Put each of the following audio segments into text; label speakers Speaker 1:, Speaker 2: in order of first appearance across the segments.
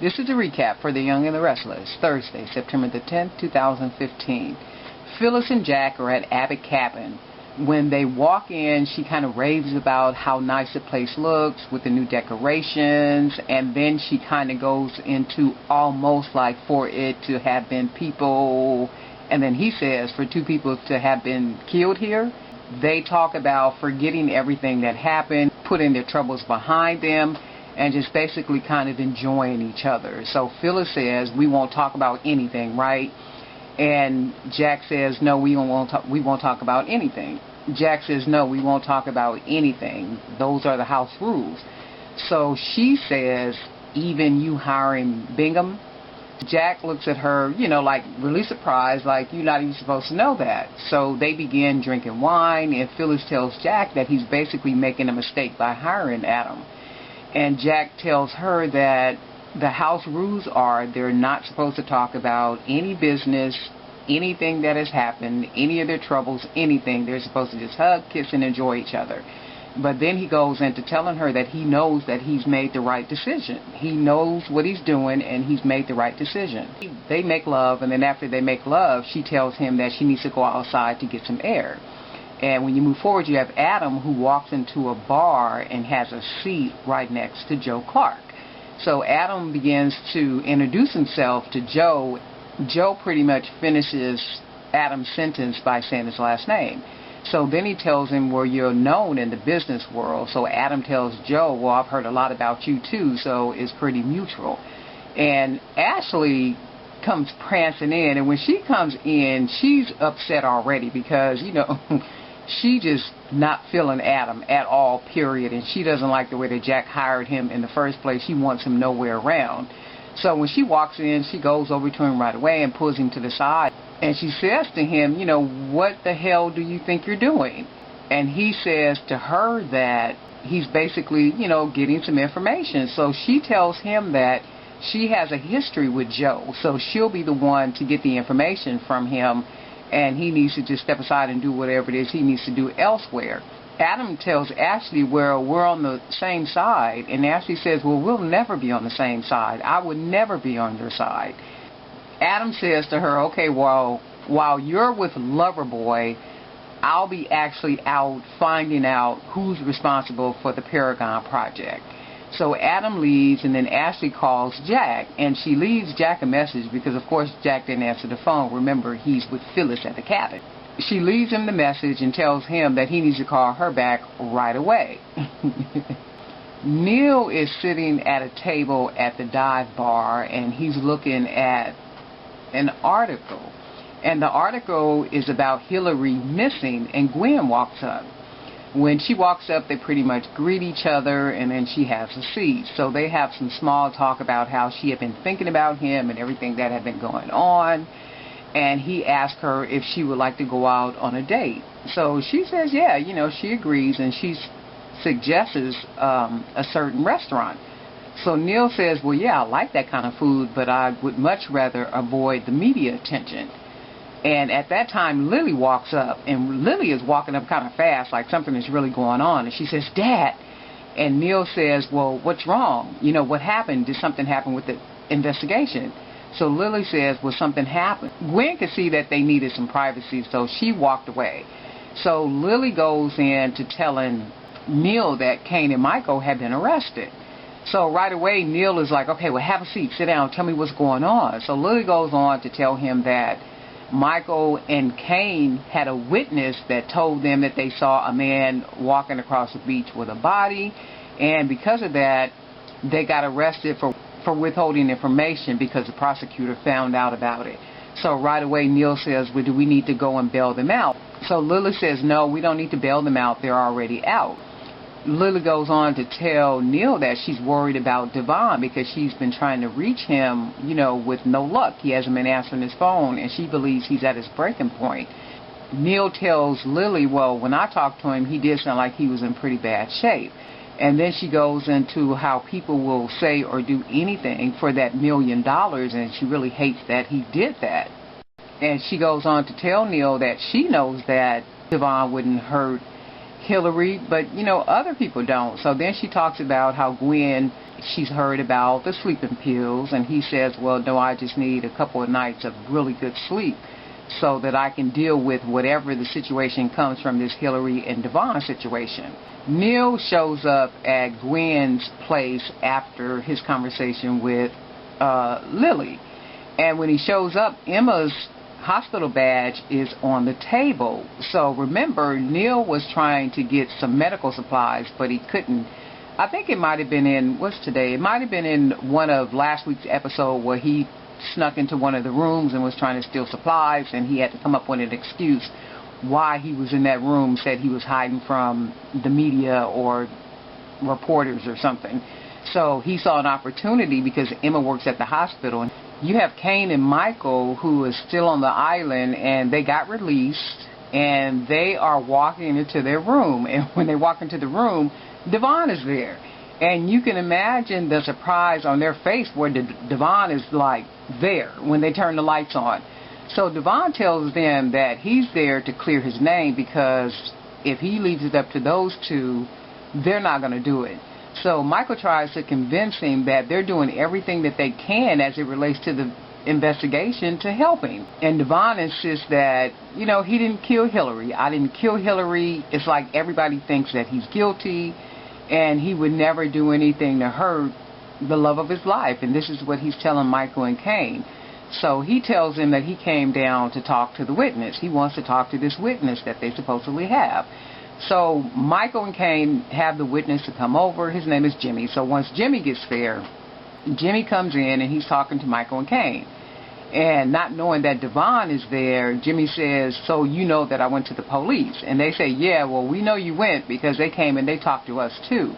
Speaker 1: This is a recap for The Young and the Restless, Thursday, September the 10th, 2015. Phyllis and Jack are at Abbot cabin. When they walk in, she kind of raves about how nice the place looks with the new decorations, and then she kind of goes into almost like for it to have been people, and then he says for two people to have been killed here. They talk about forgetting everything that happened, putting their troubles behind them, and just basically kind of enjoying each other. So Phyllis says, we won't talk about anything, right? And Jack says, no, we won't talk about anything. Jack says, no, we won't talk about anything. Those are the house rules. So she says, even you hiring Bingham? Jack looks at her, like really surprised, like you're not even supposed to know that. So they begin drinking wine, and Phyllis tells Jack that he's basically making a mistake by hiring Adam. And Jack tells her that the house rules are they're not supposed to talk about any business, anything that has happened, any of their troubles, anything. They're supposed to just hug, kiss, and enjoy each other. But then he goes into telling her that he knows that he's made the right decision. He knows what he's doing, and he's made the right decision. They make love, and then after they make love, she tells him that she needs to go outside to get some air. And when you move forward, you have Adam, who walks into a bar and has a seat right next to Joe Clark. So Adam begins to introduce himself to Joe. Joe pretty much finishes Adam's sentence by saying his last name. So then he tells him, well, you're known in the business world. So Adam tells Joe, well, I've heard a lot about you too, so it's pretty mutual. And Ashley comes prancing in, and when she comes in, she's upset already because, she just not feeling Adam at all, period. And she doesn't like the way that Jack hired him in the first place. She wants him nowhere around. So when she walks in, she goes over to him right away and pulls him to the side. And she says to him, what the hell do you think you're doing? And he says to her that he's basically, getting some information. So she tells him that she has a history with Joe. So she'll be the one to get the information from him. And he needs to just step aside and do whatever it is he needs to do elsewhere. Adam tells Ashley, well, we're on the same side. And Ashley says, well, we'll never be on the same side. I would never be on your side. Adam says to her, okay, well, while you're with Loverboy, I'll be actually out finding out who's responsible for the Paragon project. So Adam leaves, and then Ashley calls Jack, and she leaves Jack a message because, of course, Jack didn't answer the phone. Remember, he's with Phyllis at the cabin. She leaves him the message and tells him that he needs to call her back right away. Neil is sitting at a table at the dive bar, and he's looking at an article. And the article is about Hillary missing, and Gwen walks up. When she walks up, they pretty much greet each other, and then she has a seat. So they have some small talk about how she had been thinking about him and everything that had been going on. And he asked her if she would like to go out on a date. So she says, yeah, she agrees, and she suggests a certain restaurant. So Neil says, well, yeah, I like that kind of food, but I would much rather avoid the media attention. And at that time, Lily walks up, and Lily is walking up kind of fast, like something is really going on. And she says, Dad. And Neil says, well, what's wrong? What happened? Did something happen with the investigation? So Lily says, well, something happened. Gwen could see that they needed some privacy, so she walked away. So Lily goes in to telling Neil that Kane and Michael had been arrested. So right away, Neil is like, okay, well, have a seat, sit down, tell me what's going on. So Lily goes on to tell him that Michael and Kane had a witness that told them that they saw a man walking across the beach with a body, and because of that, they got arrested for withholding information because the prosecutor found out about it. So right away, Neil says, well, do we need to go and bail them out? So Lily says, no, we don't need to bail them out. They're already out. Lily goes on to tell Neil that she's worried about Devon because she's been trying to reach him, with no luck. He hasn't been answering his phone, and she believes he's at his breaking point. Neil tells Lily, well, when I talked to him, he did sound like he was in pretty bad shape. And then she goes into how people will say or do anything for that $1 million, and she really hates that he did that. And she goes on to tell Neil that she knows that Devon wouldn't hurt Hillary, but you know, other people don't. So then she talks about how Gwen, she's heard about the sleeping pills, and he says, well, no, I just need a couple of nights of really good sleep so that I can deal with whatever the situation comes from this Hillary and Devon situation. Neil shows up at Gwen's place after his conversation with Lily, and when he shows up, Emma's hospital badge is on the table. So remember, Neil was trying to get some medical supplies, but he couldn't. I think it might have been in, what's today? It might have been in one of last week's episode where he snuck into one of the rooms and was trying to steal supplies, and he had to come up with an excuse why he was in that room, said he was hiding from the media or reporters or something. So he saw an opportunity because Emma works at the hospital. You have Kane and Michael, who is still on the island, and they got released, and they are walking into their room. And when they walk into the room, Devon is there. And you can imagine the surprise on their face where Devon is like there when they turn the lights on. So Devon tells them that he's there to clear his name, because if he leaves it up to those two, they're not going to do it. So Michael tries to convince him that they're doing everything that they can as it relates to the investigation to help him. And Devon insists that, you know, he didn't kill Hillary. I didn't kill Hillary. It's like everybody thinks that he's guilty, and he would never do anything to hurt the love of his life. And this is what he's telling Michael and Kane. So he tells him that he came down to talk to the witness. He wants to talk to this witness that they supposedly have. So Michael and Kane have the witness to come over. His name is Jimmy. So once Jimmy gets there, Jimmy comes in and he's talking to Michael and Kane. And not knowing that Devon is there, Jimmy says, so you know that I went to the police? And they say, yeah, well, we know you went because they came and they talked to us too.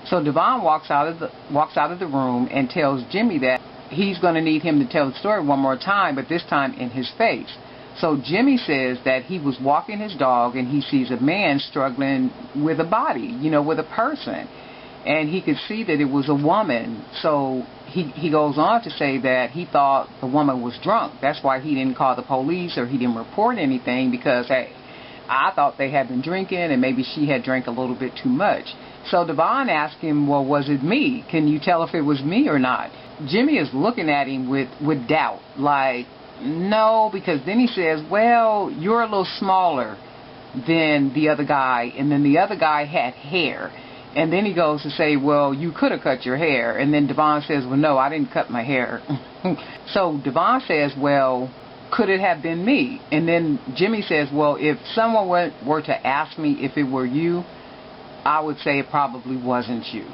Speaker 1: So Devon walks out of the room and tells Jimmy that he's going to need him to tell the story one more time, but this time in his face. So Jimmy says that he was walking his dog and he sees a man struggling with a body, you know, with a person. And he could see that it was a woman. So he goes on to say that he thought the woman was drunk. That's why he didn't call the police or he didn't report anything, because, hey, I thought they had been drinking and maybe she had drank a little bit too much. So Devon asked him, well, was it me? Can you tell if it was me or not? Jimmy is looking at him with doubt, like, no, because then he says, well, you're a little smaller than the other guy, and then the other guy had hair. And then he goes to say, well, you could have cut your hair. And then Devon says, well, no, I didn't cut my hair. So Devon says, well, could it have been me? And then Jimmy says, well, if someone were to ask me if it were you, I would say it probably wasn't you.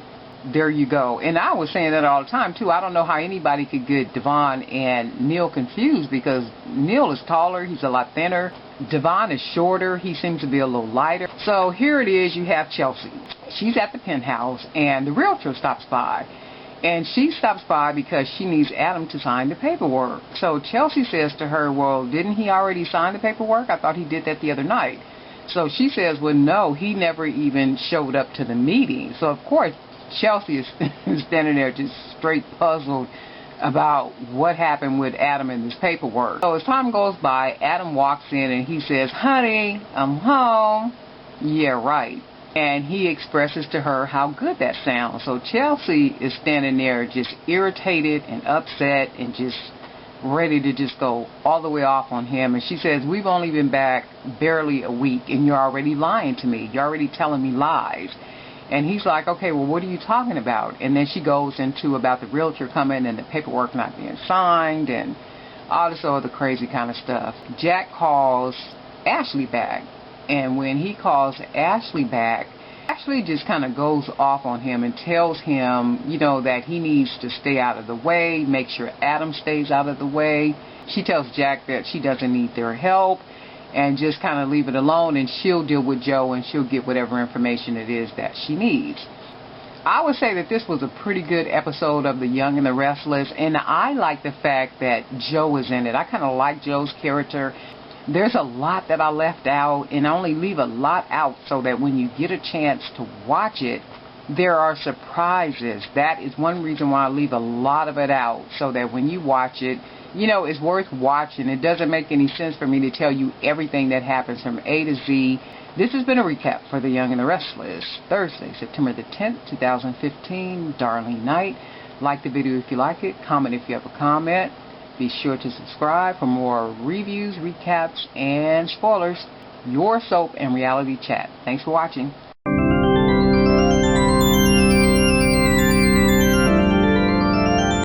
Speaker 1: There you go. And I was saying that all the time, too. I don't know how anybody could get Devon and Neil confused, because Neil is taller. He's a lot thinner. Devon is shorter. He seems to be a little lighter. So here it is. You have Chelsea. She's at the penthouse, and the realtor stops by. And she stops by because she needs Adam to sign the paperwork. So Chelsea says to her, well, didn't he already sign the paperwork? I thought he did that the other night. So she says, well, no, he never even showed up to the meeting. So, of course, Chelsea is standing there just straight puzzled about what happened with Adam and his paperwork. So as time goes by, Adam walks in and he says, honey, I'm home. Yeah, right. And he expresses to her how good that sounds. So Chelsea is standing there just irritated and upset and just ready to just go all the way off on him. And she says, we've only been back barely a week and you're already lying to me. You're already telling me lies. And he's like, okay, well, what are you talking about? And then she goes into about the realtor coming and the paperwork not being signed and all this other crazy kind of stuff. Jack calls Ashley back. And when he calls Ashley back, Ashley just kind of goes off on him and tells him, you know, that he needs to stay out of the way, make sure Adam stays out of the way. She tells Jack that she doesn't need their help and just kind of leave it alone, and she'll deal with Joe and she'll get whatever information it is that she needs. I would say that this was a pretty good episode of The Young and the Restless, and I like the fact that Joe is in it. I kind of like Joe's character. There's a lot that I left out, and I only leave a lot out so that when you get a chance to watch it, there are surprises. That is one reason why I leave a lot of it out, so that when you watch it, you know, it's worth watching. It doesn't make any sense for me to tell you everything that happens from A to Z. This has been a recap for The Young and the Restless, Thursday, September the 10th, 2015, darling night. Like the video if you like it, comment if you have a comment. Be sure to subscribe for more reviews, recaps, and spoilers. Your soap and reality chat. Thanks for watching.